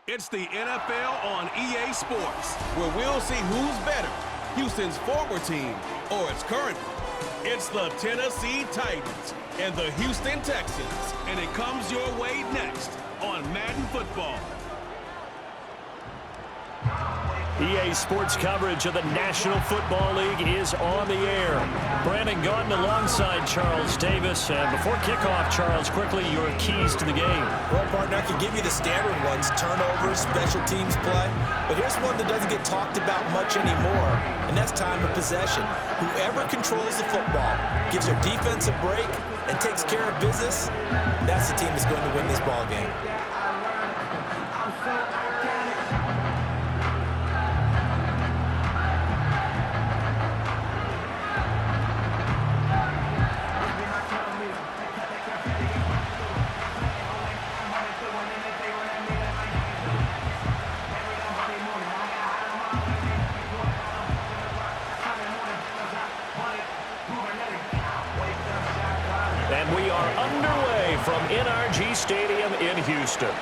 It's the NFL on EA Sports, where we'll see who's better, Houston's former team or its current one. It's the Tennessee Titans and the Houston Texans. And it comes your way next on Madden Football. EA Sports coverage of the National Football League is on the air. Brandon Gaudin alongside Charles Davis. And before kickoff, Charles, quickly, your keys to the game. Well, partner, I can give you the standard ones, turnovers, special teams play. But here's one that doesn't get talked about much anymore, and that's time of possession. Whoever controls the football, gives their defense a break, and takes care of business, that's the team that's going to win this ball game. And we are underway from NRG Stadium in Houston.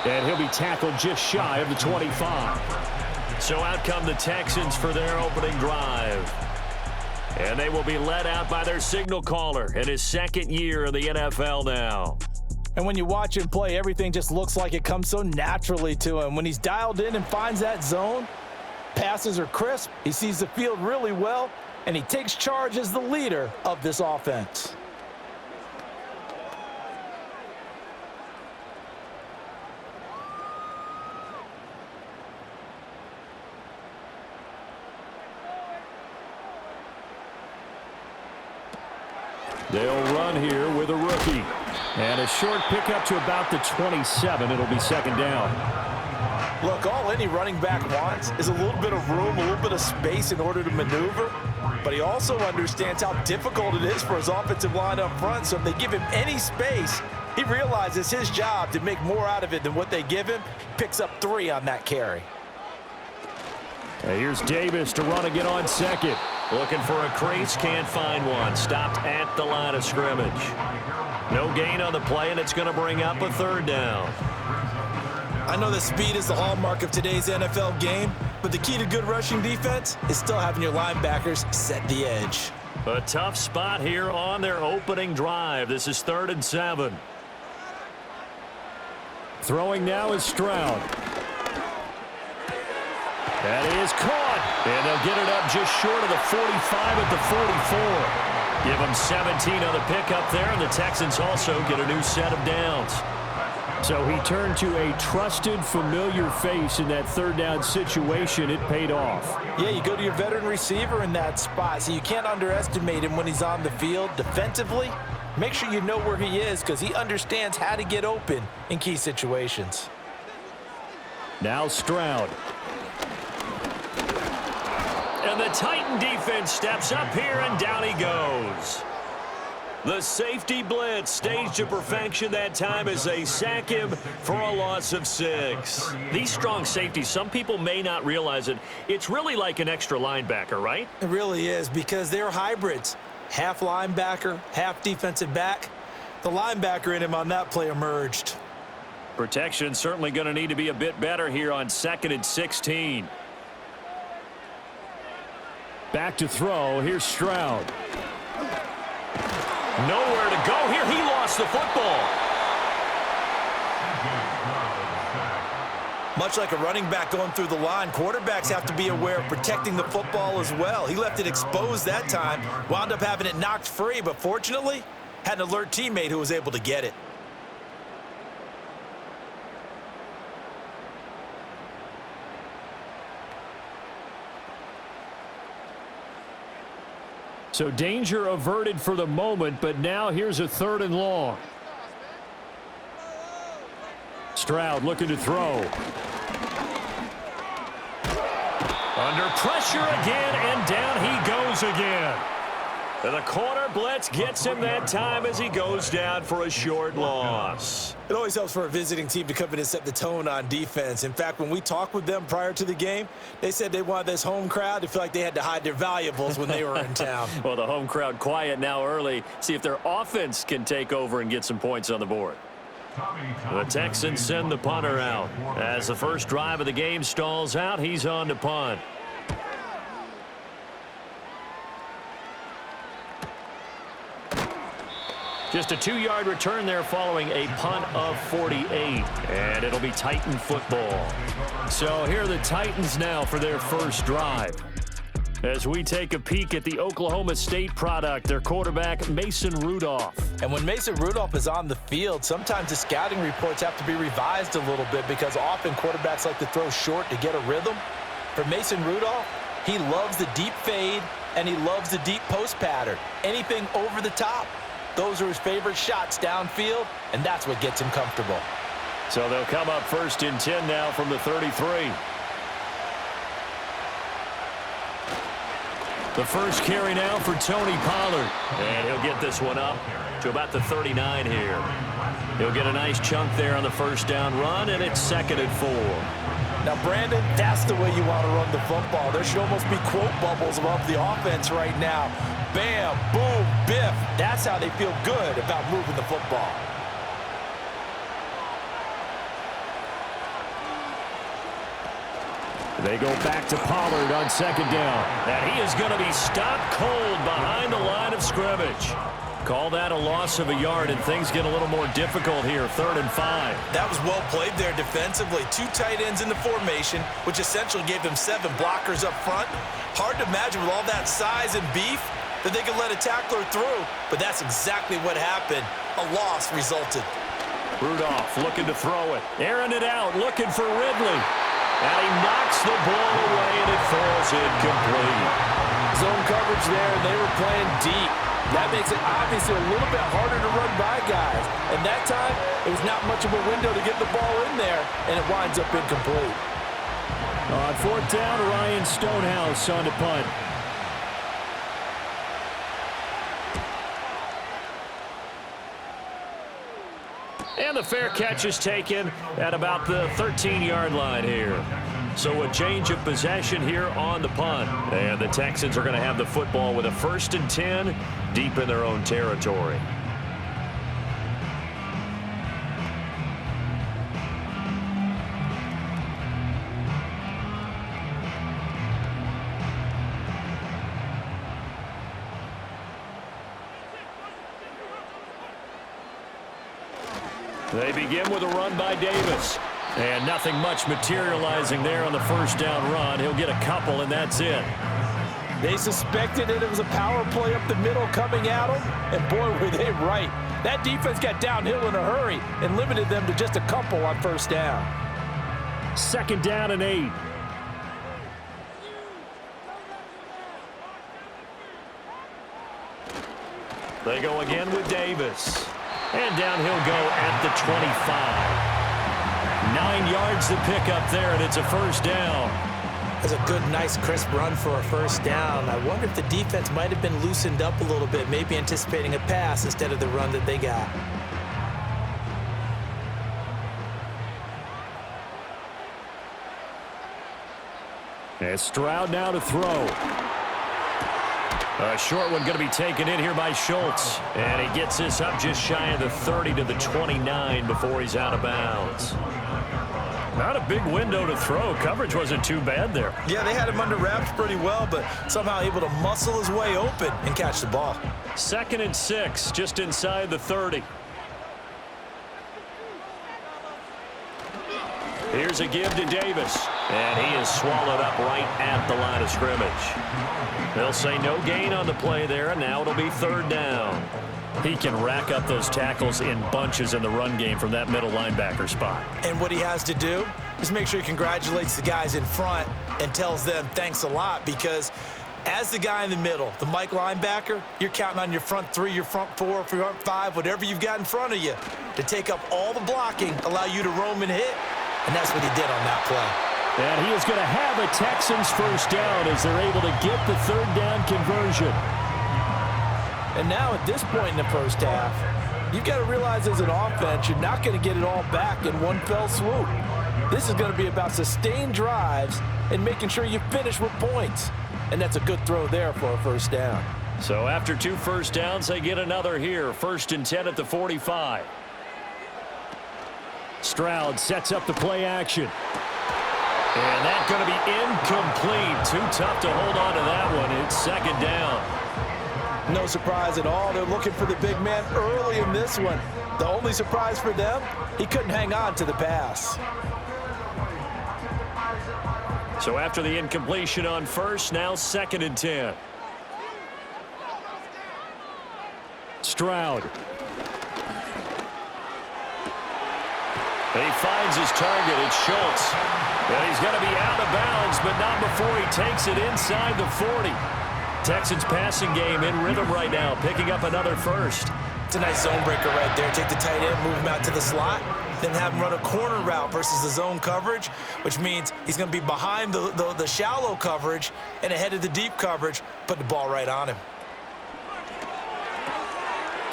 And he'll be tackled just shy of the 25. So out come the Texans for their opening drive. And they will be led out by their signal caller in his second year in the NFL now. And when you watch him play, everything just looks like it comes so naturally to him. When he's dialed in and finds that zone, passes are crisp, he sees the field really well, and he takes charge as the leader of this offense. They'll run here with a rookie. And a short pickup to about the 27. It'll be second down. Look, all any running back wants is a little bit of room, a little bit of space in order to maneuver. But he also understands how difficult it is for his offensive line up front. So if they give him any space, he realizes his job to make more out of it than what they give him. Picks up 3 on that carry. And here's Davis to run again on second. Looking for a crease, can't find one. Stopped at the line of scrimmage. No gain on the play, and it's going to bring up a third down. I know that speed is the hallmark of today's NFL game, but the key to good rushing defense is still having your linebackers set the edge. A tough spot here on their opening drive. This is 3rd and 7. Throwing now is Stroud. That is caught, and they'll get it up just short of the 45 at the 44. Give them 17 on the pickup there, and the Texans also get a new set of downs. So he turned to a trusted, familiar face in that 3rd down situation. It paid off. Yeah, you go to your veteran receiver in that spot, so you can't underestimate him when he's on the field defensively. Make sure you know where he is because he understands how to get open in key situations. Now Stroud. And the Titan defense steps up here, and down he goes. The safety blitz staged to perfection that time as they sack him for a loss of 6. These strong safeties, some people may not realize it. It's really like an extra linebacker, right? It really is because they're hybrids. Half linebacker, half defensive back. The linebacker in him on that play emerged. Protection certainly going to need to be a bit better here on 2nd and 16. Back to throw. Here's Stroud. Nowhere to go here. He lost the football. Much like a running back going through the line, quarterbacks have to be aware of protecting the football as well. He left it exposed that time, wound up having it knocked free, but fortunately, had an alert teammate who was able to get it. So danger averted for the moment, but now here's a 3rd and long. Stroud looking to throw. Under pressure again, and down he goes again. And the corner blitz gets him that time as he goes down for a short loss. It always helps for a visiting team to come in and set the tone on defense. In fact, when we talked with them prior to the game, they said they wanted this home crowd to feel like they had to hide their valuables when they were in town. Well, the home crowd quiet now early. See if their offense can take over and get some points on the board. The Texans send the punter out. As the first drive of the game stalls out, he's on to punt. Just a 2-yard return there following a punt of 48. And it'll be Titan football. So here are the Titans now for their first drive. As we take a peek at the Oklahoma State product, their quarterback, Mason Rudolph. And when Mason Rudolph is on the field, sometimes the scouting reports have to be revised a little bit because often quarterbacks like to throw short to get a rhythm. For Mason Rudolph, he loves the deep fade and he loves the deep post pattern. Anything over the top, those are his favorite shots downfield, and that's what gets him comfortable. So they'll come up 1st and 10 now from the 33. The first carry now for Tony Pollard. And he'll get this one up to about the 39 here. He'll get a nice chunk there on the first down run, and it's 2nd and 4. Now, Brandon, that's the way you want to run the football. There should almost be quote bubbles above the offense right now. Bam, boom, biff. That's how they feel good about moving the football. They go back to Pollard on 2nd down. And he is going to be stopped cold behind the line of scrimmage. Call that a loss of a yard, and things get a little more difficult here, 3rd and 5. That was well played there defensively. 2 tight ends in the formation, which essentially gave them 7 blockers up front. Hard to imagine with all that size and beef that they could let a tackler through, but that's exactly what happened. A loss resulted. Rudolph looking to throw it. Airing it out, looking for Ridley. And he knocks the ball away, and it falls incomplete. Zone coverage there, and they were playing deep. That makes it obviously a little bit harder to run by guys. And that time, it was not much of a window to get the ball in there, and it winds up incomplete. On 4th down, Ryan Stonehouse on to punt. And the fair catch is taken at about the 13-yard line here. So a change of possession here on the punt. And the Texans are going to have the football with a 1st and 10 deep in their own territory. They begin with a run by Davis. And nothing much materializing there on the first down run. He'll get a couple, and that's it. They suspected it was a power play up the middle coming at them, and boy, were they right. That defense got downhill in a hurry and limited them to just a couple on first down. 2nd down and 8. They go again with Davis. And down he'll go at the 25. 9 yards to pick up there, and it's a first down. That's a good, nice, crisp run for a first down. I wonder if the defense might have been loosened up a little bit, maybe anticipating a pass instead of the run that they got. And Stroud now to throw. A short one going to be taken in here by Schultz. And he gets this up just shy of the 30 to the 29 before he's out of bounds. Not a big window to throw. Coverage wasn't too bad there. Yeah, they had him under wraps pretty well, but somehow able to muscle his way open and catch the ball. 2nd and 6, just inside the 30. Here's a give to Davis. And he is swallowed up right at the line of scrimmage. They'll say no gain on the play there, and now it'll be 3rd down. He can rack up those tackles in bunches in the run game from that middle linebacker spot. And what he has to do is make sure he congratulates the guys in front and tells them thanks a lot, because as the guy in the middle, the Mike linebacker, you're counting on your front 3, your front 4, front 5, whatever you've got in front of you to take up all the blocking, allow you to roam and hit, and that's what he did on that play. And he is going to have a Texans first down as they're able to get the 3rd down conversion. And now at this point in the first half, you've got to realize as an offense, you're not going to get it all back in one fell swoop. This is going to be about sustained drives and making sure you finish with points. And that's a good throw there for a first down. So after 2 first downs, they get another here. 1st and 10 at the 45. Stroud sets up the play action. And that's going to be incomplete. Too tough to hold on to that one. It's 2nd down. No surprise at all. They're looking for the big man early in this one. The only surprise for them, he couldn't hang on to the pass. So after the incompletion on 1st, now 2nd and 10. Stroud. And he finds his target. It's Schultz. And he's going to be out of bounds, but not before he takes it inside the 40. Texans passing game in rhythm right now, picking up another first. It's a nice zone breaker right there. Take the tight end, move him out to the slot, then have him run a corner route versus the zone coverage, which means he's going to be behind the shallow coverage and ahead of the deep coverage, put the ball right on him.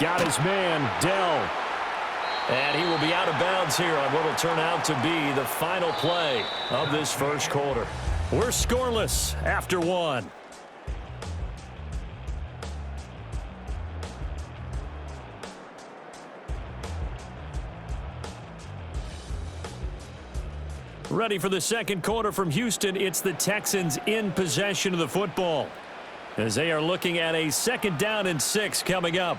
Got his man, Dell. And he will be out of bounds here on what will turn out to be the final play of this first quarter. We're scoreless after 1. Ready for the second quarter from Houston. It's the Texans in possession of the football as they are looking at a 2nd down and 6 coming up.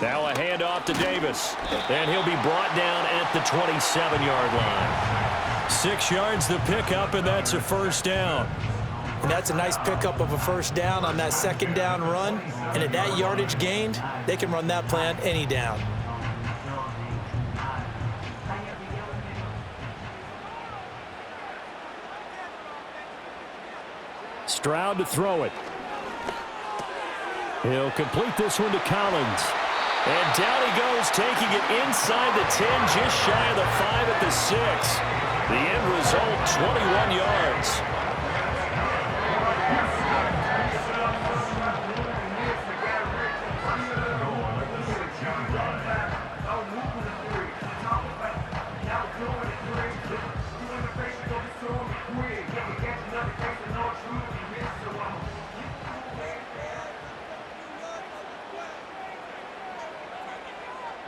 Now a handoff to Davis, and he'll be brought down at the 27-yard line. 6 yards the pickup, and that's a first down. And that's a nice pickup of a first down on that 2nd down run. And at that yardage gained, they can run that play on any down. Stroud to throw it. He'll complete this one to Collins. And down he goes, taking it inside the 10, just shy of the 5 at the 6. The end result, 21 yards.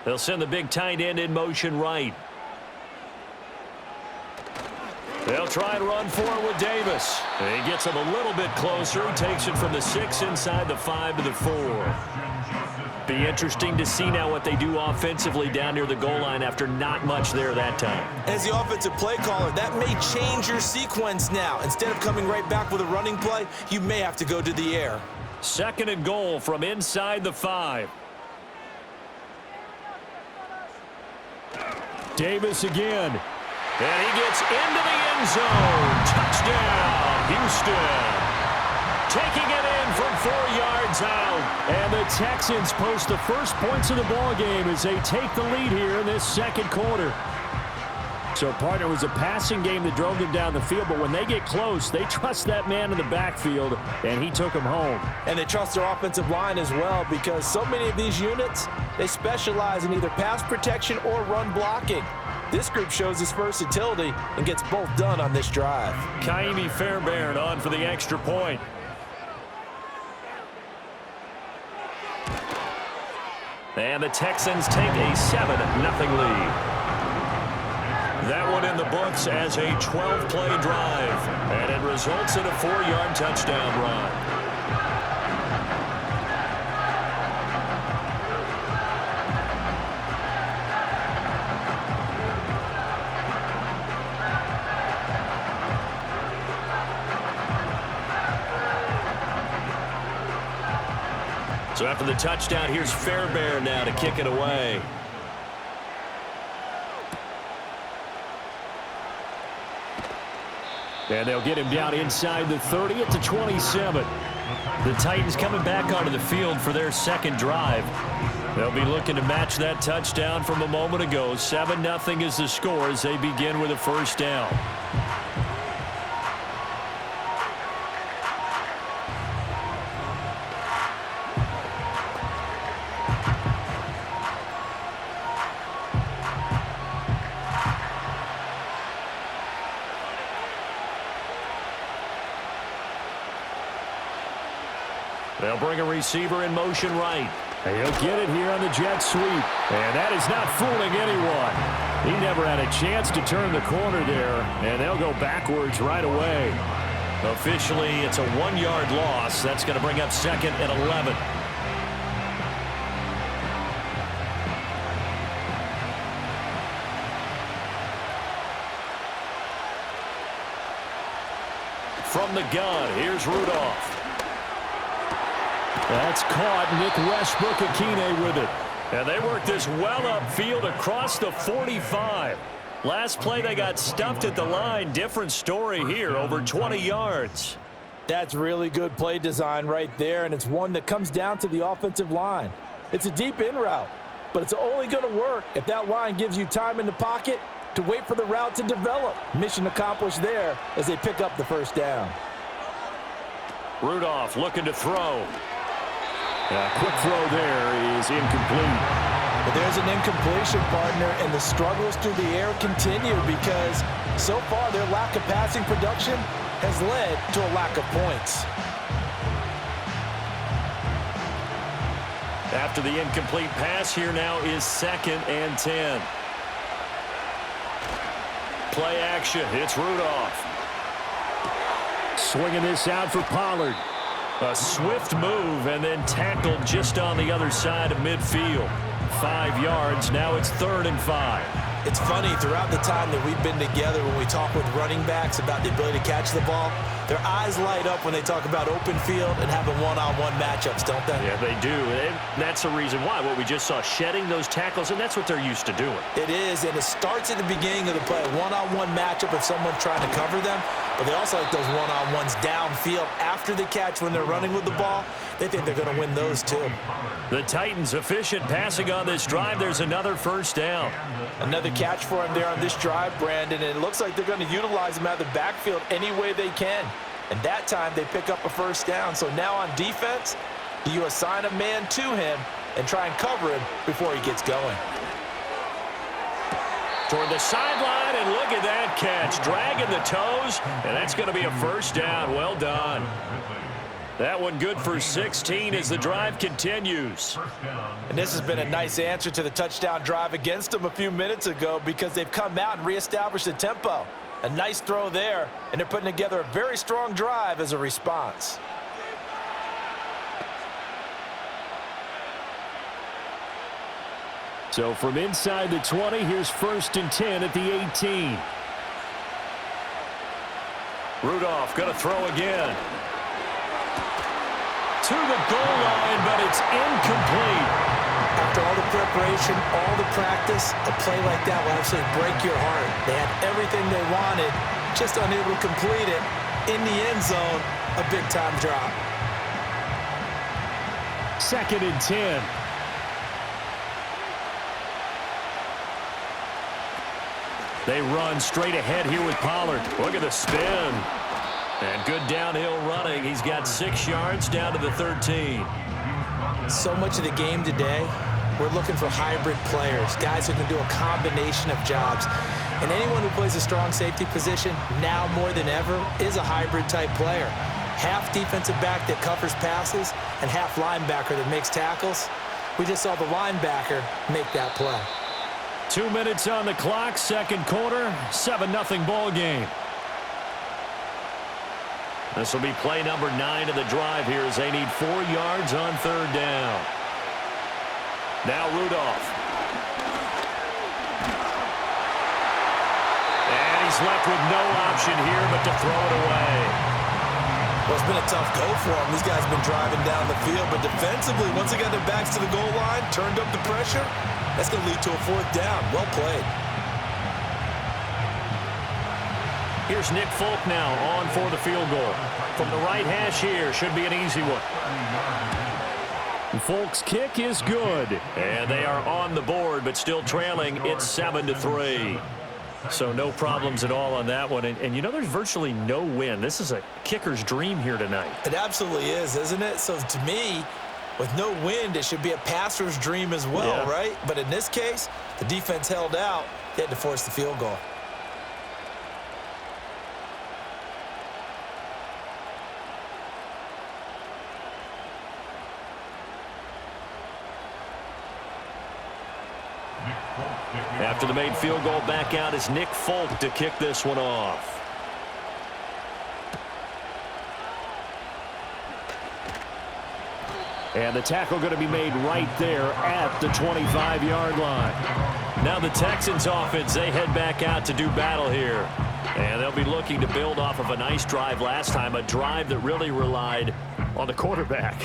They'll send the big tight end in motion right. They'll try and run for it with Davis. He gets him a little bit closer. He takes it from the 6 inside the 5 to the 4. Be interesting to see now what they do offensively down near the goal line after not much there that time. As the offensive play caller, that may change your sequence now. Instead of coming right back with a running play, you may have to go to the air. 2nd and goal from inside the 5. Davis again. And he gets into the end zone. Touchdown, Houston. Taking it in from 4 yards out. And the Texans post the first points of the ball game as they take the lead here in this second quarter. So, partner, it was a passing game that drove them down the field, but when they get close, they trust that man in the backfield, and he took him home. And they trust their offensive line as well, because so many of these units, they specialize in either pass protection or run blocking. This group shows its versatility and gets both done on this drive. Kaimi Fairbairn on for the extra point. And the Texans take a 7-0 lead. That one in the books as a 12-play drive, and it results in a 4-yard touchdown run. So after the touchdown, here's Fairbairn now to kick it away. And they'll get him down inside the 30 at the 27. The Titans coming back onto the field for their second drive. They'll be looking to match that touchdown from a moment ago. 7-0 is the score as they begin with a first down. They'll bring a receiver in motion right. He'll get it here on the jet sweep. And that is not fooling anyone. He never had a chance to turn the corner there, and they'll go backwards right away. Officially, it's a 1-yard loss. That's going to bring up 2nd and 11. From the gun, here's Rudolph. That's caught. Nick Westbrook-Akine with it. And they work this well upfield across the 45. Last play, they got stuffed at the line. Different story here, over 20 yards. That's really good play design right there, and it's one that comes down to the offensive line. It's a deep in route, but it's only going to work if that line gives you time in the pocket to wait for the route to develop. Mission accomplished there as they pick up the first down. Rudolph looking to throw. A quick throw there is incomplete. But there's an incompletion, partner, and the struggles through the air continue because so far their lack of passing production has led to a lack of points. After the incomplete pass, here now is 2nd and 10. Play action. It's Rudolph. Swinging this out for Pollard. A swift move and then tackled just on the other side of midfield. 5 yards. Now it's 3rd and 5. It's funny, throughout the time that we've been together, when we talk with running backs about the ability to catch the ball, their eyes light up when they talk about open field and having one-on-one matchups, don't they? Yeah, they do. And that's the reason why. What we just saw, shedding those tackles, and that's what they're used to doing. It is, and it starts at the beginning of the play. One-on-one matchup if someone's trying to cover them, but they also like those one-on-ones downfield after the catch when they're running with the ball. They think they're going to win those too. The Titans efficient passing on this drive. There's another first down. Another catch for him there on this drive, Brandon, and it looks like they're going to utilize him out of the backfield any way they can. And that time they pick up a first down. So now on defense, do you assign a man to him and try and cover him before he gets going? Toward the sideline, and look at that catch. Dragging the toes, and that's going to be a first down. Well done. That one good for 16 as the drive continues. And this has been a nice answer to the touchdown drive against them a few minutes ago because they've come out and reestablished the tempo. A nice throw there, and they're putting together a very strong drive as a response. So from inside the 20, here's 1st and 10 at the 18. Rudolph going to throw again. To the goal line, but it's incomplete. After all the preparation, all the practice, a play like that will actually break your heart. They had everything they wanted, just unable to complete it. In the end zone, a big-time drop. 2nd and 10. They run straight ahead here with Pollard. Look at the spin. And good downhill running. He's got 6 yards down to the 13. So much of the game today, we're looking for hybrid players, guys who can do a combination of jobs. And anyone who plays a strong safety position, now more than ever, is a hybrid-type player. Half defensive back that covers passes and half linebacker that makes tackles. We just saw the linebacker make that play. 2 minutes on the clock, second quarter, 7-0 ball game. This will be play number 9 of the drive here as they need 4 yards on 3rd down. Now Rudolph. And he's left with no option here but to throw it away. Well, it's been a tough go for them. These guys have been driving down the field, but defensively, once they got their backs to the goal line, turned up the pressure, that's going to lead to a 4th down. Well played. Here's Nick Folk now on for the field goal. From the right hash here, should be an easy one. Folk's kick is good. And they are on the board, but still trailing. It's 7-3. So no problems at all on that one. And you know, there's virtually no wind. This is a kicker's dream here tonight. It absolutely is, isn't it? So to me, with no wind, it should be a passer's dream as well, right? But in this case, the defense held out. They had to force the field goal. After the made field goal, back out is Nick Folk to kick this one off. And the tackle going to be made right there at the 25-yard line. Now the Texans offense, they head back out to do battle here. And they'll be looking to build off of a nice drive last time, a drive that really relied on the quarterback.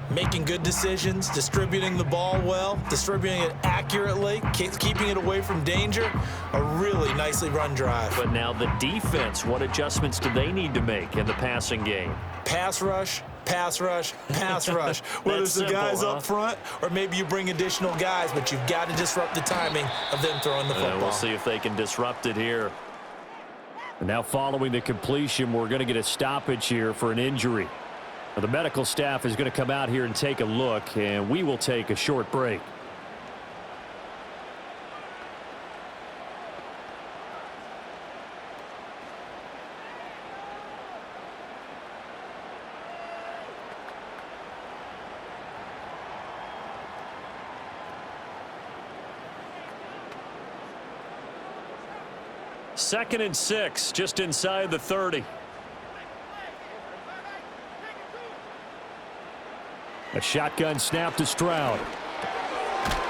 Making good decisions, distributing the ball well, distributing it accurately, keeping it away from danger. A really nicely run drive. But now the defense, what adjustments do they need to make in the passing game? Pass rush, pass rush, pass rush. Whether it's the guys up front or maybe you bring additional guys, but you've got to disrupt the timing of them throwing the football. We'll see if they can disrupt it here. And now following the completion, we're going to get a stoppage here for an injury. Now, the medical staff is going to come out here and take a look, and we will take a short break. Second and 6, just inside the 30. A shotgun snap to Stroud.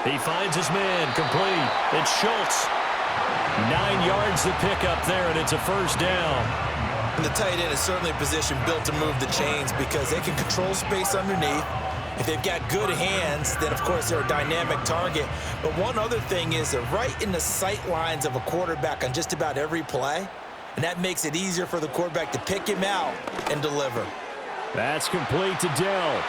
He finds his man, complete. It's Schultz. 9 yards to pick up there, and it's a first down. And the tight end is certainly a position built to move the chains because they can control space underneath. If they've got good hands, then of course they're a dynamic target. But one other thing is they're right in the sight lines of a quarterback on just about every play. And that makes it easier for the quarterback to pick him out and deliver. That's complete to Dell.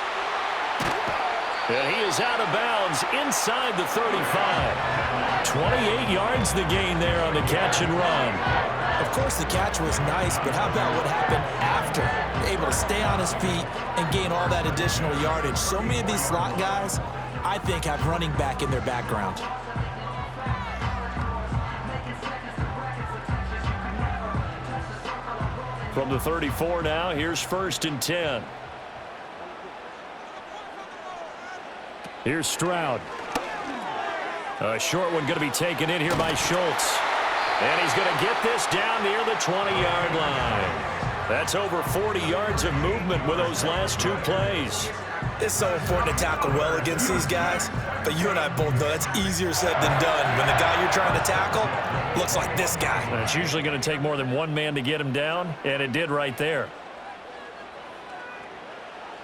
And he is out of bounds inside the 35. 28 yards the gain there on the catch and run. Of course, the catch was nice, but how about what happened after? Able to stay on his feet and gain all that additional yardage. So many of these slot guys, I think, have running back in their background. From the 34 now, here's 1st and 10. Here's Stroud. A short one going to be taken in here by Schultz. And he's going to get this down near the 20-yard line. That's over 40 yards of movement with those last 2 plays. It's so important to tackle well against these guys, but you and I both know that's easier said than done. When the guy you're trying to tackle looks like this guy. And it's usually going to take more than one man to get him down, and it did right there.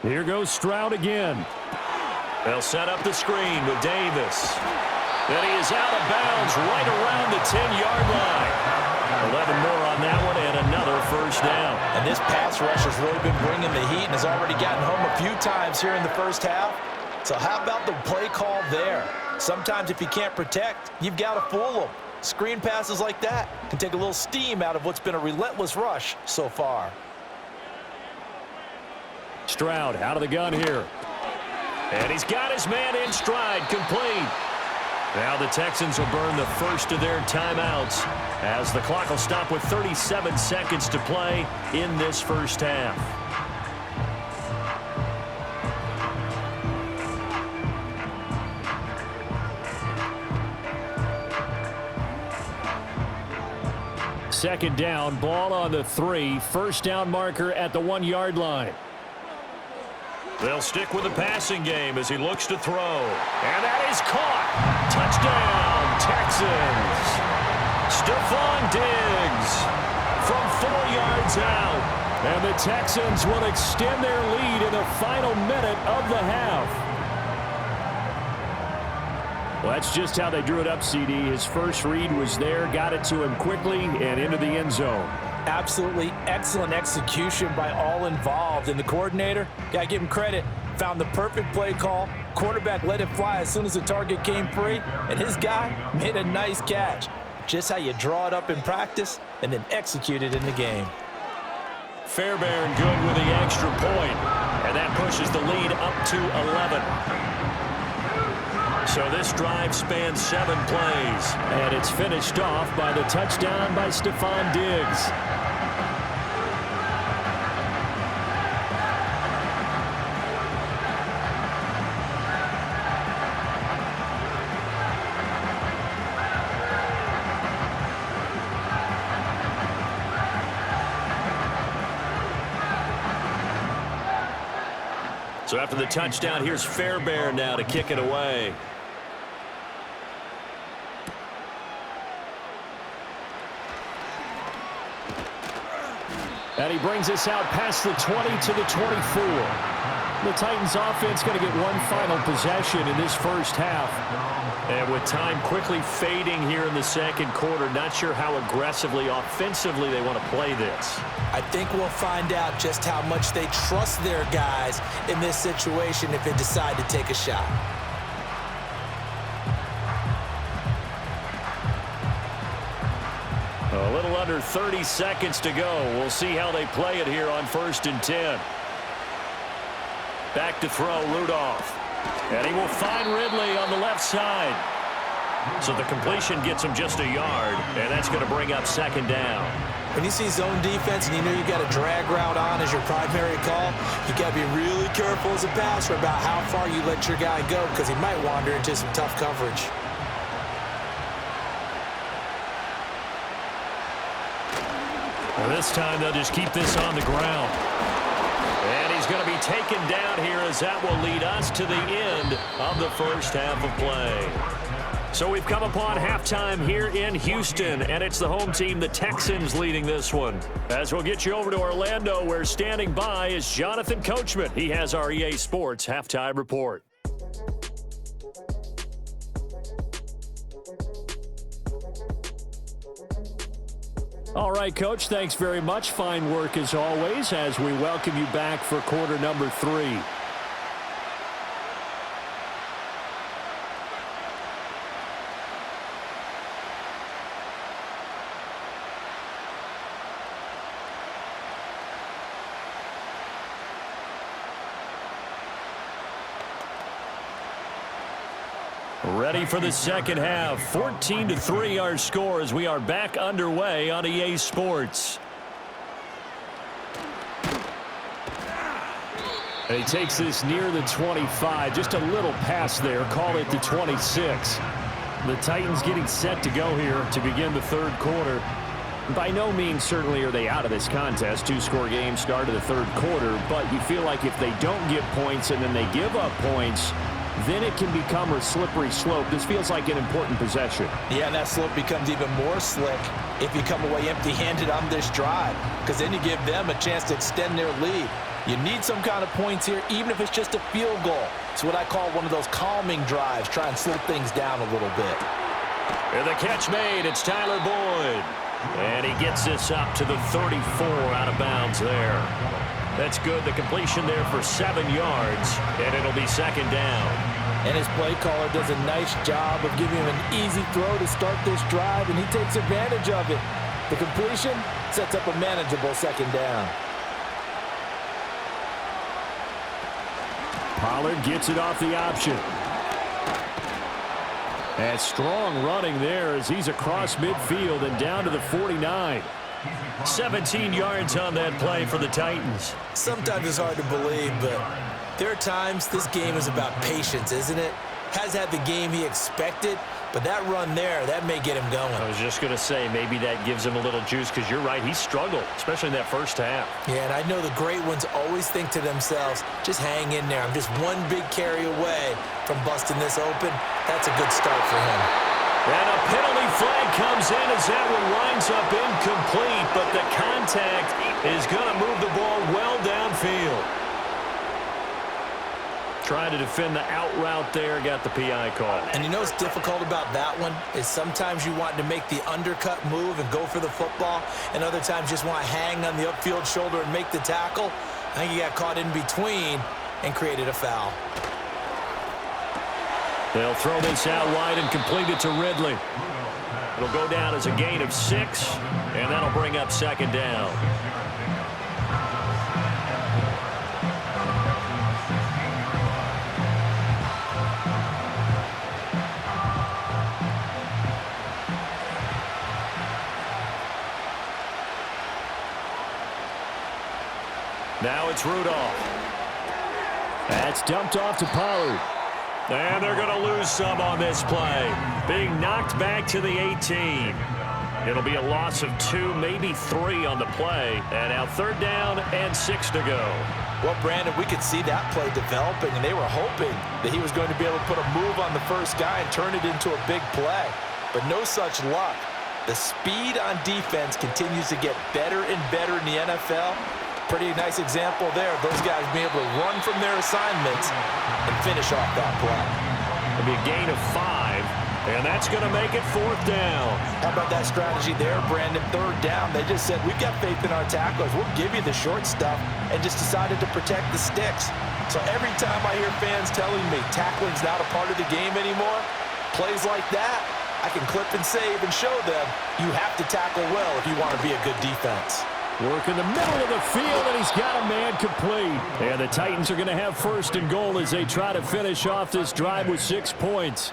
Here goes Stroud again. They'll set up the screen with Davis. Then he is out of bounds right around the 10-yard line. 11 more on that one and another first down. And this pass rush has really been bringing the heat and has already gotten home a few times here in the first half. So how about the play call there? Sometimes if you can't protect, you've got to fool them. Screen passes like that can take a little steam out of what's been a relentless rush so far. Stroud out of the gun here. And he's got his man in stride, complete. Now the Texans will burn the first of their timeouts as the clock will stop with 37 seconds to play in this first half. Second down, ball on the 3, first down marker at the 1-yard line. They'll stick with the passing game as he looks to throw. And that is caught. Touchdown, Texans. Stephon Diggs from 4 yards out. And the Texans will extend their lead in the final minute of the half. Well, that's just how they drew it up, CD. His first read was there, got it to him quickly, and into the end zone. Absolutely excellent execution by all involved. And the coordinator, gotta give him credit, found the perfect play call. Quarterback let it fly as soon as the target came free, and his guy made a nice catch. Just how you draw it up in practice and then execute it in the game. Fairbairn good with the extra point, and that pushes the lead up to 11. So this drive spans 7 plays, and it's finished off by the touchdown by Stephon Diggs. So after the touchdown, here's Fairbairn now to kick it away. And he brings us out past the 20 to the 24. The Titans offense going to get one final possession in this first half. And with time quickly fading here in the second quarter, not sure how aggressively, offensively they want to play this. I think we'll find out just how much they trust their guys in this situation if they decide to take a shot. A little under 30 seconds to go. We'll see how they play it here on 1st and 10. Back to throw, Rudolph. And he will find Ridley on the left side. So the completion gets him just a yard, and that's going to bring up 2nd down. When you see zone defense and you know you got a drag route on as your primary call, you got to be really careful as a passer about how far you let your guy go because he might wander into some tough coverage. Well, this time they'll just keep this on the ground. And he's going to be taken down here as that will lead us to the end of the first half of play. So we've come upon halftime here in Houston, and it's the home team, the Texans, leading this one. As we'll get you over to Orlando, where standing by is Jonathan Coachman. He has our EA Sports halftime report. All right, Coach, thanks very much. Fine work as always as we welcome you back for quarter number 3. Ready for the second half. 14-3 our score as we are back underway on EA Sports. And he takes this near the 25. Just a little pass there. Call it the 26. The Titans getting set to go here to begin the third quarter. By no means certainly are they out of this contest. 2-score game start of the third quarter. But you feel like if they don't get points and then they give up points, then it can become a slippery slope. This feels like an important possession. Yeah, and that slope becomes even more slick if you come away empty-handed on this drive, because then you give them a chance to extend their lead. You need some kind of points here, even if it's just a field goal. It's what I call one of those calming drives. Try and slow things down a little bit. And the catch made. It's Tyler Boyd. And he gets this up to the 34 out of bounds there. That's good. The completion there for 7 yards, and it'll be second down. And his play caller does a nice job of giving him an easy throw to start this drive, and he takes advantage of it. The completion sets up a manageable second down. Pollard gets it off the option. And strong running there as he's across midfield and down to the 49. 17 yards on that play for the Titans. Sometimes it's hard to believe, but there are times this game is about patience, isn't it? Has had the game he expected, but that run there, that may get him going. I was just going to say, maybe that gives him a little juice, because you're right, he struggled, especially in that first half. Yeah, and I know the great ones always think to themselves, just hang in there. I'm just one big carry away from busting this open. That's a good start for him. And a penalty flag comes in as that one winds up incomplete, but the contact is going to move the ball well downfield. Trying to defend the out route there, got the PI call. And you know what's difficult about that one is sometimes you want to make the undercut move and go for the football, and other times just want to hang on the upfield shoulder and make the tackle. I think he got caught in between and created a foul. They'll throw this out wide and complete it to Ridley. It'll go down as a gain of 6, and that'll bring up second down. Now it's Rudolph. That's dumped off to Pollard. And they're going to lose some on this play. Being knocked back to the 18. It'll be a loss of 2, maybe 3 on the play. And now 3rd down and 6 to go. Well, Brandon, we could see that play developing, and they were hoping that he was going to be able to put a move on the first guy and turn it into a big play. But no such luck. The speed on defense continues to get better and better in the NFL. Pretty nice example there of those guys being able to run from their assignments and finish off that play. It'll be a gain of 5, and that's going to make it 4th down. How about that strategy there, Brandon? 3rd down, they just said, we've got faith in our tacklers. We'll give you the short stuff, and just decided to protect the sticks. So every time I hear fans telling me tackling's not a part of the game anymore, plays like that, I can clip and save and show them you have to tackle well if you want to be a good defense. Work in the middle of the field, and he's got a man complete. And the Titans are going to have 1st and goal as they try to finish off this drive with 6 points.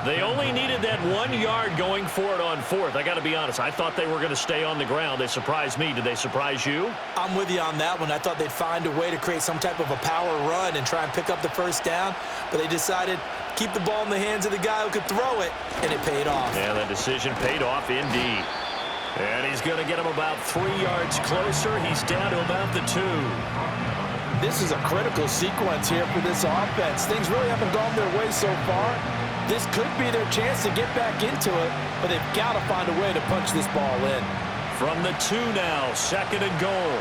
They only needed that 1 yard going for it on 4th. I got to be honest, I thought they were going to stay on the ground. They surprised me. Did they surprise you? I'm with you on that one. I thought they'd find a way to create some type of a power run and try and pick up the 1st down, but they decided keep the ball in the hands of the guy who could throw it, and it paid off. And the decision paid off indeed. And he's going to get him about 3 yards closer. He's down to about the 2. This is a critical sequence here for this offense. Things really haven't gone their way so far. This could be their chance to get back into it, but they've got to find a way to punch this ball in. From the 2 now, 2nd and goal.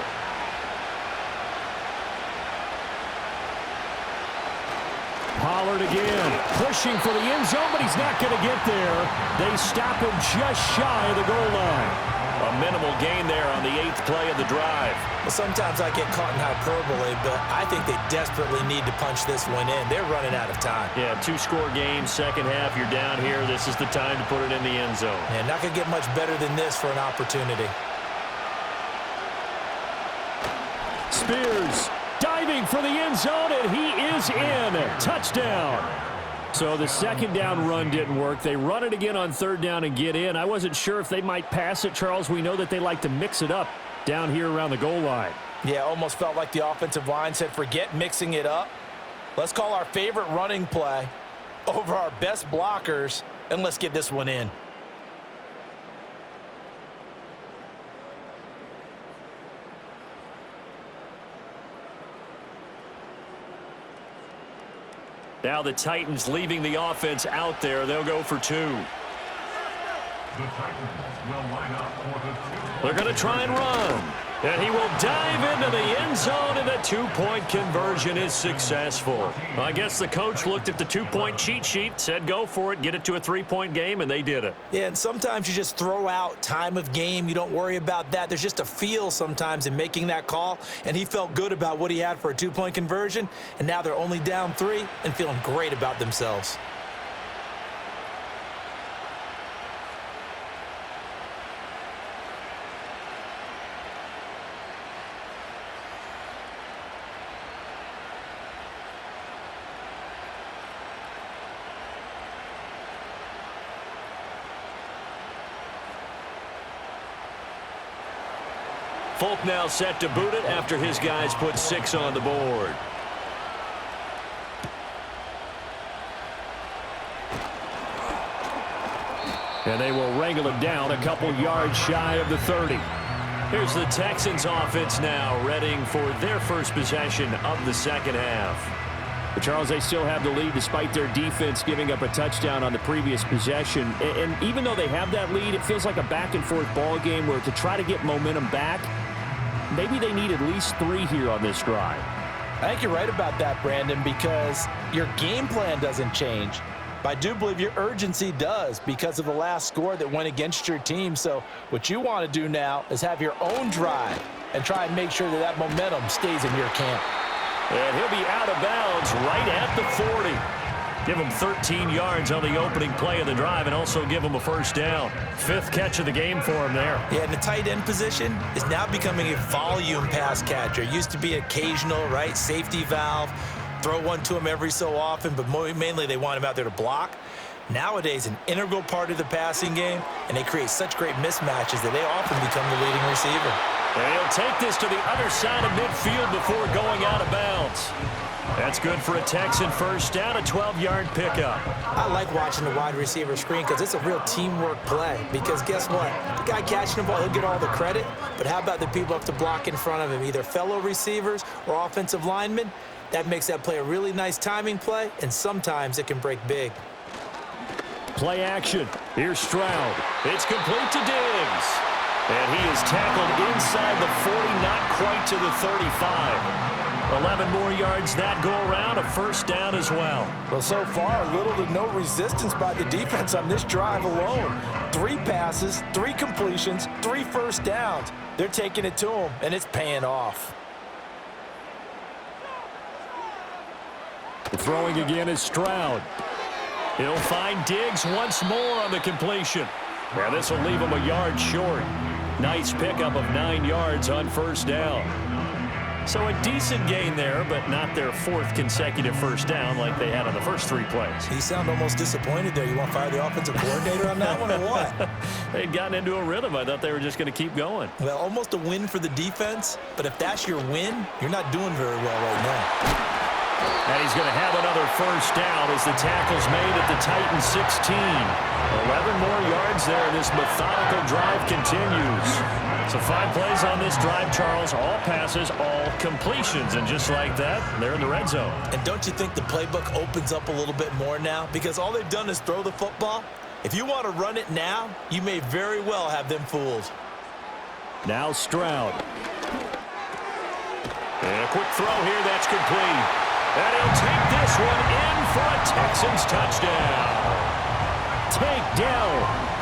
Pollard again, pushing for the end zone, but he's not going to get there. They stop him just shy of the goal line. A minimal gain there on the 8th play of the drive. Well, sometimes I get caught in hyperbole, but I think they desperately need to punch this one in. They're running out of time. Yeah, 2-score game, second half, you're down here. This is the time to put it in the end zone. And not going to get much better than this for an opportunity. Spears diving for the end zone, and he is in. Touchdown. So the 2nd down run didn't work. They run it again on 3rd down and get in. I wasn't sure if they might pass it, Charles. We know that they like to mix it up down here around the goal line. Yeah, almost felt like the offensive line said, forget mixing it up. Let's call our favorite running play over our best blockers, and let's get this one in. Now the Titans leaving the offense out there. They'll go for 2. They're going to try and run. And he will dive into the end zone, and a 2-point conversion is successful. I guess the coach looked at the 2-point cheat sheet, said go for it, get it to a 3-point game, and they did it. Yeah, and sometimes you just throw out time of game. You don't worry about that. There's just a feel sometimes in making that call, and he felt good about what he had for a 2-point conversion, and now they're only down 3 and feeling great about themselves. Folk now set to boot it after his guys put 6 on the board. And they will wrangle him down a couple yards shy of the 30. Here's the Texans offense now, readying for their first possession of the 2nd half. But Charles, they still have the lead despite their defense giving up a touchdown on the previous possession. And even though they have that lead, it feels like a back-and-forth ball game where to try to get momentum back, maybe they need at least 3 here on this drive. I think you're right about that, Brandon, because your game plan doesn't change. But I do believe your urgency does because of the last score that went against your team. So what you want to do now is have your own drive and try and make sure that that momentum stays in your camp. And he'll be out of bounds right at the 40. Give him 13 yards on the opening play of the drive and also give him a first down. 5th catch of the game for him there. Yeah, and the tight end position is now becoming a volume pass catcher. It used to be occasional, right, safety valve, throw one to him every so often, but mainly they want him out there to block. Nowadays, an integral part of the passing game, and they create such great mismatches that they often become the leading receiver. And he'll take this to the other side of midfield before going out of bounds. That's good for a Texan first down, a 12-yard pickup. I like watching the wide receiver screen because it's a real teamwork play. Because guess what? The guy catching the ball, he'll get all the credit. But how about the people have to block in front of him, either fellow receivers or offensive linemen? That makes that play a really nice timing play, and sometimes it can break big. Play action. Here's Stroud. It's complete to Diggs. And he is tackled inside the 40, not quite to the 35. 11 more yards that go around, a first down as well. Well, so far, little to no resistance by the defense on this drive alone. 3 passes, 3 completions, 3 first downs. They're taking it to him, and it's paying off. Throwing again is Stroud. He'll find Diggs once more on the completion. Now this will leave him a yard short. Nice pickup of 9 yards on first down. So a decent gain there, but not their 4th consecutive first down like they had on the first 3 plays. You sound almost disappointed there. You want to fire the offensive coordinator on that one or what? They'd gotten into a rhythm. I thought they were just going to keep going. Well, almost a win for the defense, but if that's your win, you're not doing very well right now. And he's going to have another first down as the tackle's made at the Titans 16. 11 more yards there, and this methodical drive continues. So 5 plays on this drive, Charles. All passes, all completions. And just like that, they're in the red zone. And don't you think the playbook opens up a little bit more now? Because all they've done is throw the football. If you want to run it now, you may very well have them fooled. Now Stroud. And a quick throw here, that's complete. And he'll take this one in for a Texans touchdown. Take down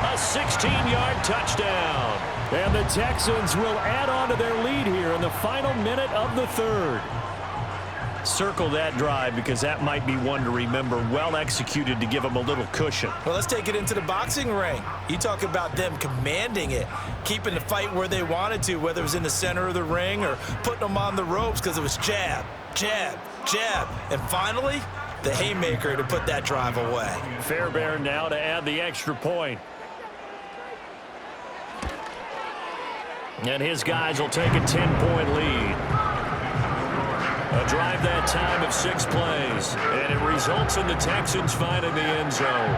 a 16-yard touchdown. And the Texans will add on to their lead here in the final minute of the 3rd. Circle that drive because that might be one to remember. Well executed to give them a little cushion. Well, let's take it into the boxing ring. You talk about them commanding it, keeping the fight where they wanted to, whether it was in the center of the ring or putting them on the ropes because it was jab, jab, jab. And finally, the haymaker to put that drive away. Fairbairn now to add the extra point. And his guys will take a 10-point lead. A drive that time of 6 plays. And it results in the Texans finding the end zone.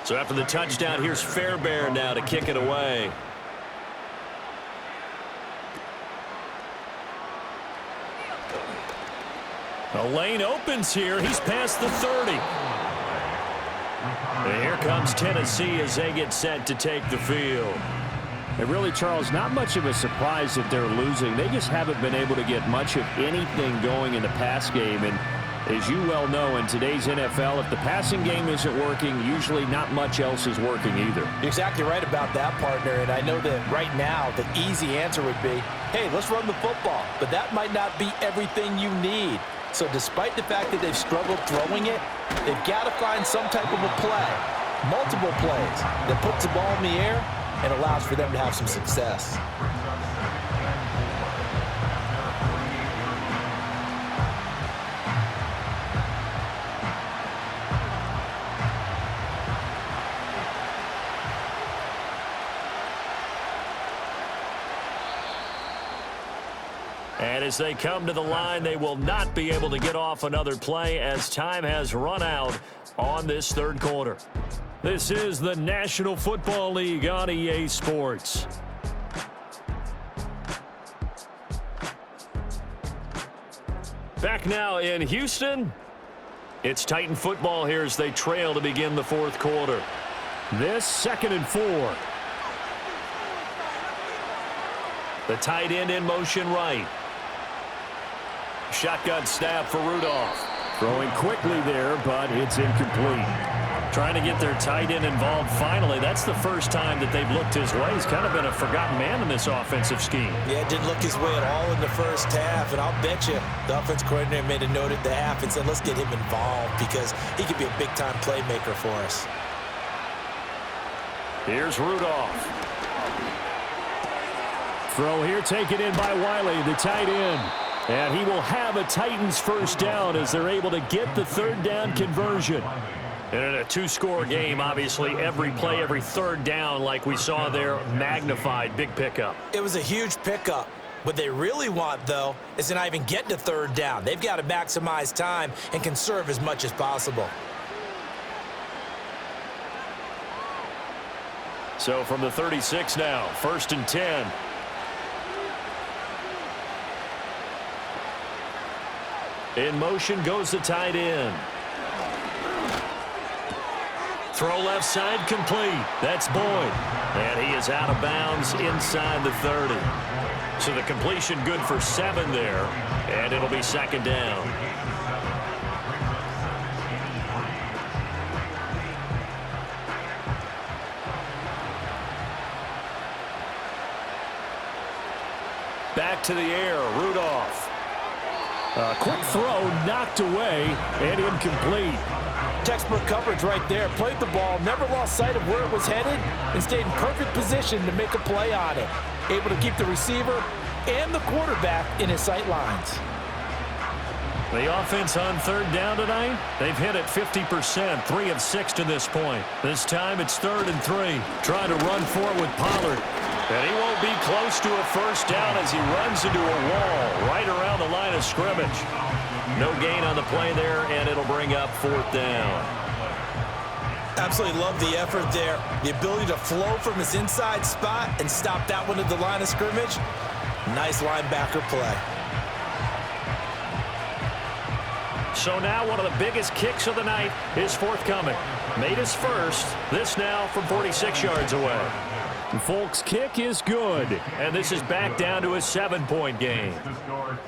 So after the touchdown, here's Fairbairn now to kick it away. A lane opens here. He's past the 30. And here comes Tennessee as they get set to take the field. And really, Charles, not much of a surprise that they're losing. They just haven't been able to get much of anything going in the pass game. And as you well know, in today's NFL, if the passing game isn't working, usually not much else is working either. You're exactly right about that, partner. And I know that right now the easy answer would be, hey, let's run the football. But that might not be everything you need. So despite the fact that they've struggled throwing it, they've got to find some type of a play, multiple plays, that puts the ball in the air and allows for them to have some success. And as they come to the line, they will not be able to get off another play as time has run out on this third quarter. This is the National Football League on EA Sports. Back now in Houston. It's Titan football here as they trail to begin the fourth quarter. This 2nd and 4. The tight end in motion right. Shotgun snap for Rudolph. Throwing quickly there, but it's incomplete. Trying to get their tight end involved finally. That's the first time that they've looked his way. He's kind of been a forgotten man in this offensive scheme. Yeah, didn't look his way at all in the first half, and I'll bet you the offense coordinator made a note at the half and said, let's get him involved because he could be a big-time playmaker for us. Here's Rudolph. Throw here taken in by Wiley, the tight end. And he will have a Titans first down as they're able to get the third down conversion. And in a two-score game, obviously, every play, every third down, like we saw there, magnified, big pickup. It was a huge pickup. What they really want, though, is to not even get to third down. They've got to maximize time and conserve as much as possible. So from the 36 now, 1st and 10. In motion goes the tight end. Throw left side complete. That's Boyd. And he is out of bounds inside the 30. So the completion good for 7 there. And it'll be 2nd down. Back to the air, Rudolph. A quick throw knocked away and incomplete. Textbook coverage right there. Played the ball, never lost sight of where it was headed, and stayed in perfect position to make a play on it. Able to keep the receiver and the quarterback in his sight lines. The offense on third down tonight, they've hit it 50%, 3 of 6 to this point. This time it's 3rd and 3. Trying to run for it with Pollard. And he won't be close to a first down as he runs into a wall right around the line of scrimmage. No gain on the play there, and it'll bring up 4th down. Absolutely love the effort there. The ability to flow from his inside spot and stop that one at the line of scrimmage. Nice linebacker play. So now one of the biggest kicks of the night is forthcoming. Made his first. This now from 46 yards away. Folks' kick is good. And this is back down to a 7-point game.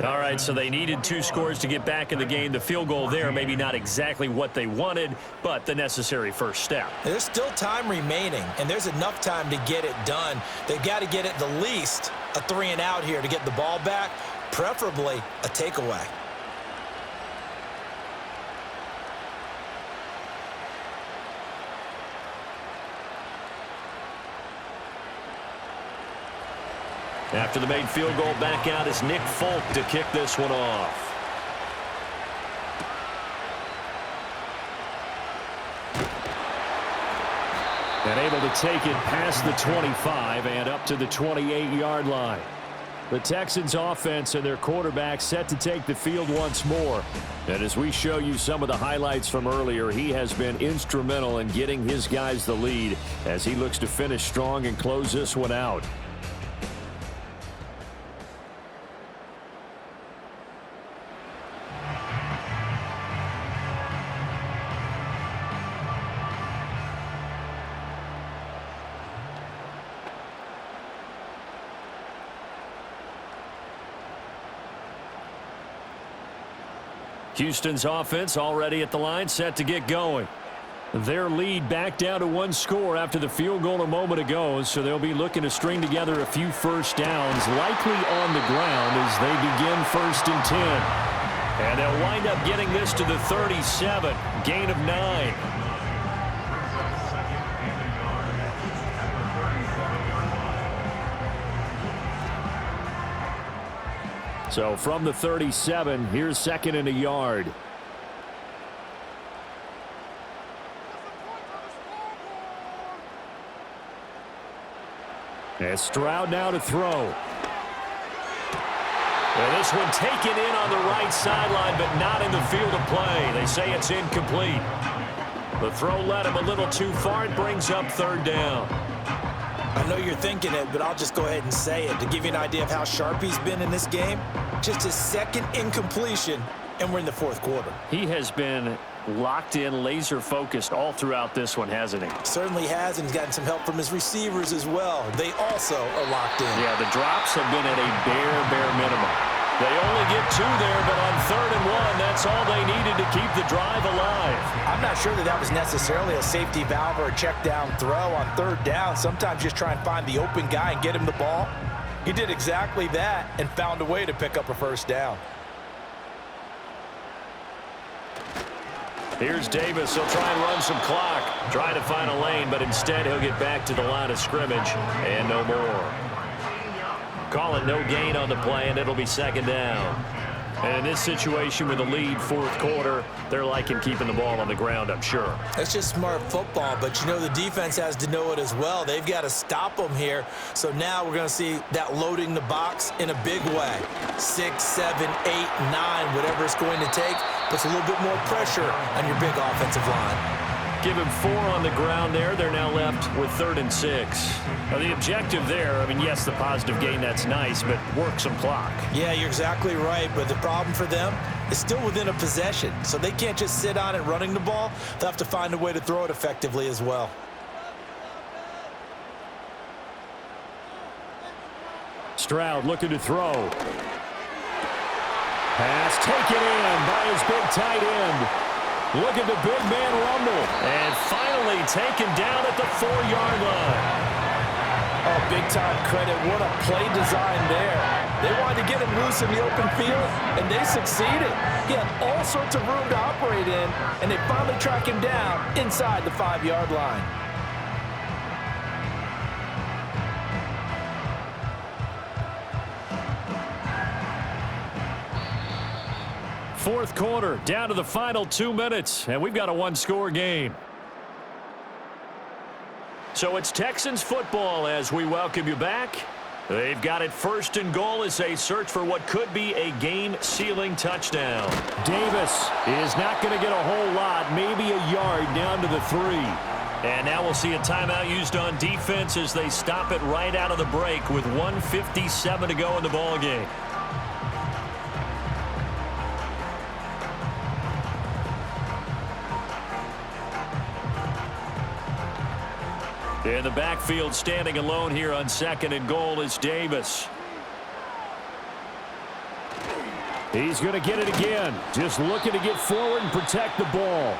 All right, so they needed 2 scores to get back in the game. The field goal there, maybe not exactly what they wanted, but the necessary first step. There's still time remaining, and there's enough time to get it done. They've got to get at the least a 3 and out here to get the ball back, preferably a takeaway. After the made field goal, back out is Nick Folk to kick this one off. And able to take it past the 25 and up to the 28-yard line. The Texans offense and their quarterback set to take the field once more. And as we show you some of the highlights from earlier, he has been instrumental in getting his guys the lead as he looks to finish strong and close this one out. Houston's offense already at the line, set to get going. Their lead back down to 1 score after the field goal a moment ago, so they'll be looking to string together a few first downs, likely on the ground as they begin 1st and 10. And they'll wind up getting this to the 37, gain of 9. So from the 37, here's 2nd and a yard. And Stroud now to throw. And this one taken in on the right sideline, but not in the field of play. They say it's incomplete. The throw led him a little too far. It brings up third down. I know you're thinking it, but I'll just go ahead and say it. To give you an idea of how sharp he's been in this game, just his second incompletion, and we're in the fourth quarter. He has been locked in, laser-focused all throughout this one, hasn't he? Certainly has, and he's gotten some help from his receivers as well. They also are locked in. Yeah, the drops have been at a bare minimum. They only get two there, but on 3rd and 1, that's all they needed to keep the drive alive. I'm not sure that was necessarily a safety valve or a check down throw on 3rd down. Sometimes just try and find the open guy and get him the ball. He did exactly that and found a way to pick up a first down. Here's Davis. He'll try and run some clock. Try to find a lane, but instead he'll get back to the line of scrimmage and no more. Call it no gain on the play, and it'll be 2nd down. And in this situation with a lead 4th quarter, they're liking keeping the ball on the ground, I'm sure. That's just smart football, but you know the defense has to know it as well. They've got to stop them here. So now we're going to see that loading the box in a big way. 6, 7, 8, 9, whatever it's going to take, puts a little bit more pressure on your big offensive line. Give him 4 on the ground there. They're now left with 3rd and 6. Now, the objective there, I mean, yes, the positive gain, that's nice, but work some clock. Yeah, you're exactly right, but the problem for them is still within a possession, so they can't just sit on it running the ball. They'll have to find a way to throw it effectively as well. Stroud looking to throw. Pass taken in by his big tight end. Look at the big man rumble. And finally taken down at the 4-yard line. Oh, big-time credit. What a play design there. They wanted to get him loose in the open field, and they succeeded. He had all sorts of room to operate in, and they finally track him down inside the 5-yard line. Fourth quarter, down to the final 2 minutes, and we've got a 1-score game. So it's Texans football as we welcome you back. They've got it 1st and goal as they search for what could be a game-sealing touchdown. Davis is not going to get a whole lot, maybe a yard down to the 3. And now we'll see a timeout used on defense as they stop it right out of the break with 1:57 to go in the ballgame. In the backfield, standing alone here on 2nd and goal is Davis. He's going to get it again. Just looking to get forward and protect the ball.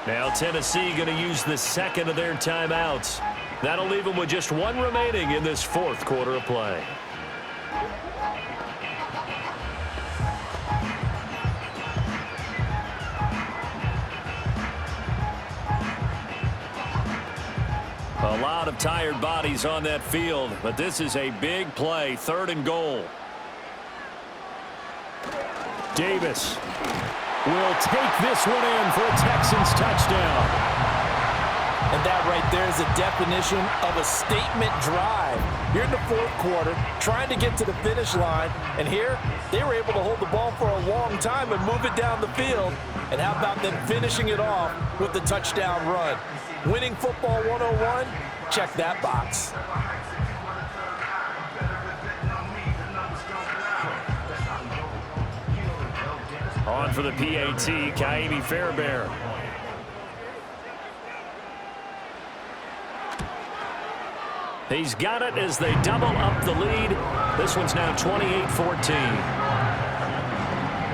Now Tennessee going to use the 2nd of their timeouts. That'll leave them with just 1 remaining in this 4th quarter of play. A lot of tired bodies on that field, but this is a big play, 3rd and goal. Davis will take this one in for a Texans touchdown. And that right there is a definition of a statement drive. You're in the 4th quarter, trying to get to the finish line, and here they were able to hold the ball for a long time and move it down the field. And how about them finishing it off with the touchdown run? Winning football 101, check that box. On for the PAT, Kaimi Fairbairn. He's got it as they double up the lead. This one's now 28-14.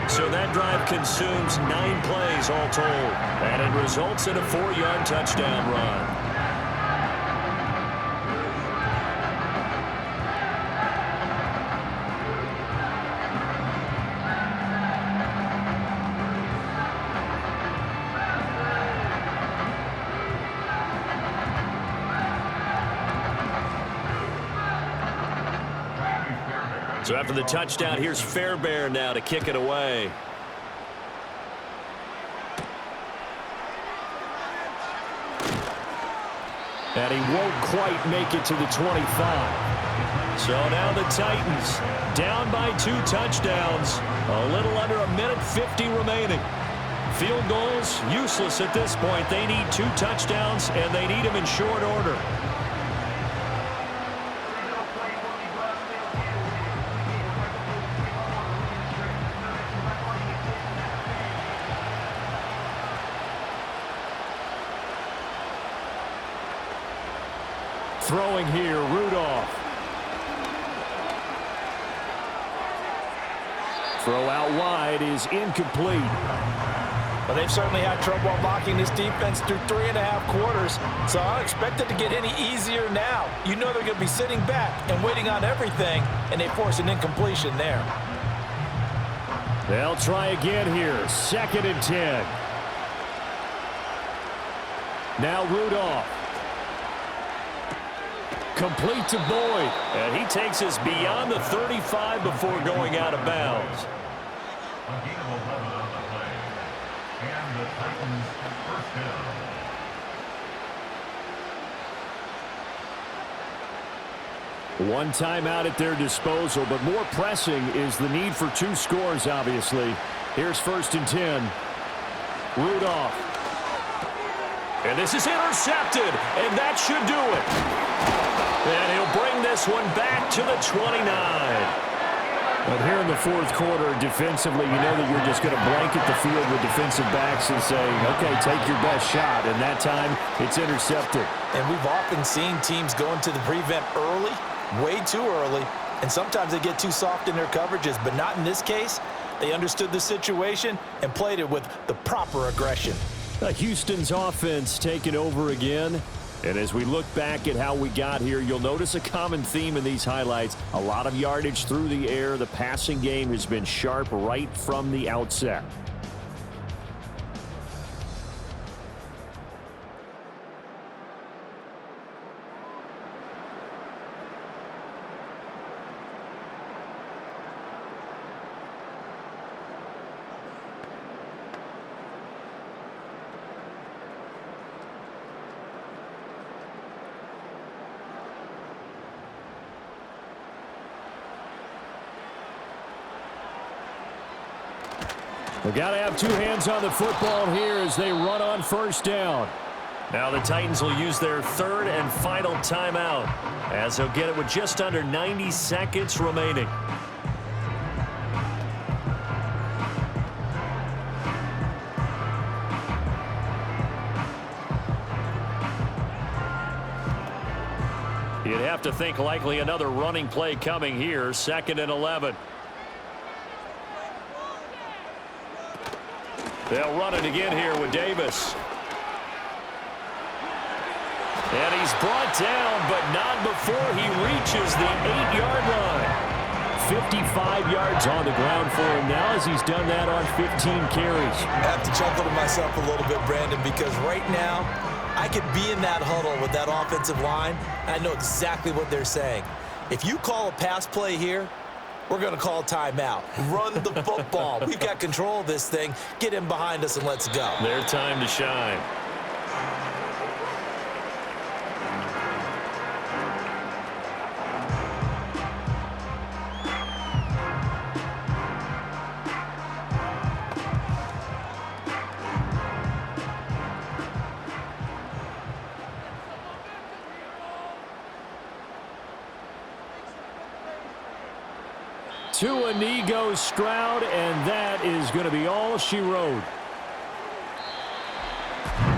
So that drive consumes 9 plays all told, and it results in a 4-yard touchdown run. So after the touchdown, here's Fairbairn now to kick it away. And he won't quite make it to the 25. So now the Titans down by 2 touchdowns. A little under a minute 50 remaining. Field goals useless at this point. They need 2 touchdowns, and they need them in short order. Throwing here, Rudolph. Throw out wide is incomplete. Well, they've certainly had trouble unlocking this defense through 3.5 quarters, so I don't expect it to get any easier now. You know they're going to be sitting back and waiting on everything, and they force an incompletion there. They'll try again here. 2nd and 10. Now Rudolph. Complete to Boyd. And he takes us beyond the 35 before going out of bounds. One timeout at their disposal, but more pressing is the need for 2 scores, obviously. Here's 1st and 10. Rudolph. And this is intercepted, and that should do it. And he'll bring this one back to the 29. But here in the 4th quarter, defensively, you know that you're just going to blanket the field with defensive backs and say, okay, take your best shot. And that time, it's intercepted. And we've often seen teams go into the prevent early, way too early, and sometimes they get too soft in their coverages, but not in this case. They understood the situation and played it with the proper aggression. Houston's offense taking over again. And as we look back at how we got here, you'll notice a common theme in these highlights. A lot of yardage through the air. The passing game has been sharp right from the outset. We've got to have 2 hands on the football here as they run on 1st down. Now the Titans will use their 3rd and final timeout, as they'll get it with just under 90 seconds remaining. You'd have to think likely another running play coming here. 2nd and 11. They'll run it again here with Davis. And he's brought down, but not before he reaches the 8-yard line. 55 yards on the ground for him now as he's done that on 15 carries. I have to chuckle to myself a little bit, Brandon, because right now I could be in that huddle with that offensive line, and I know exactly what they're saying. If you call a pass play here, we're going to call timeout. Run the football. We've got control of this thing. Get him behind us and let's go. Their time to shine. To a knee goes Stroud, and that is going to be all she wrote.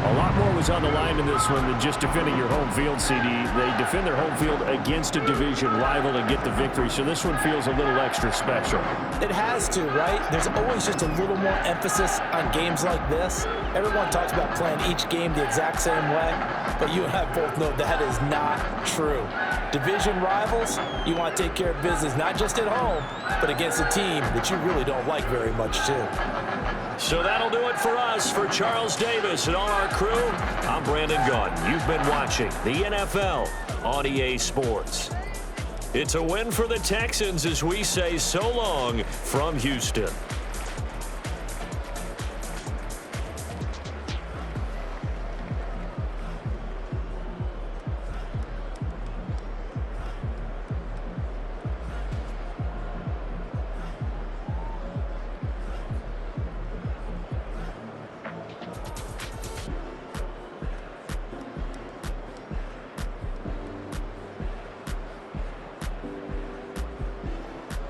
A lot more was on the line in this one than just defending your home field, CD. They defend their home field against a division rival and get the victory, so this one feels a little extra special. It has to, right? There's always just a little more emphasis on games like this. Everyone talks about playing each game the exact same way, but you and I both know that is not true. Division rivals, you want to take care of business not just at home, but against a team that you really don't like very much, too. So that'll do it for us. For Charles Davis and all our crew, I'm Brandon Gunn. You've been watching the NFL on EA Sports. It's a win for the Texans as we say so long from Houston.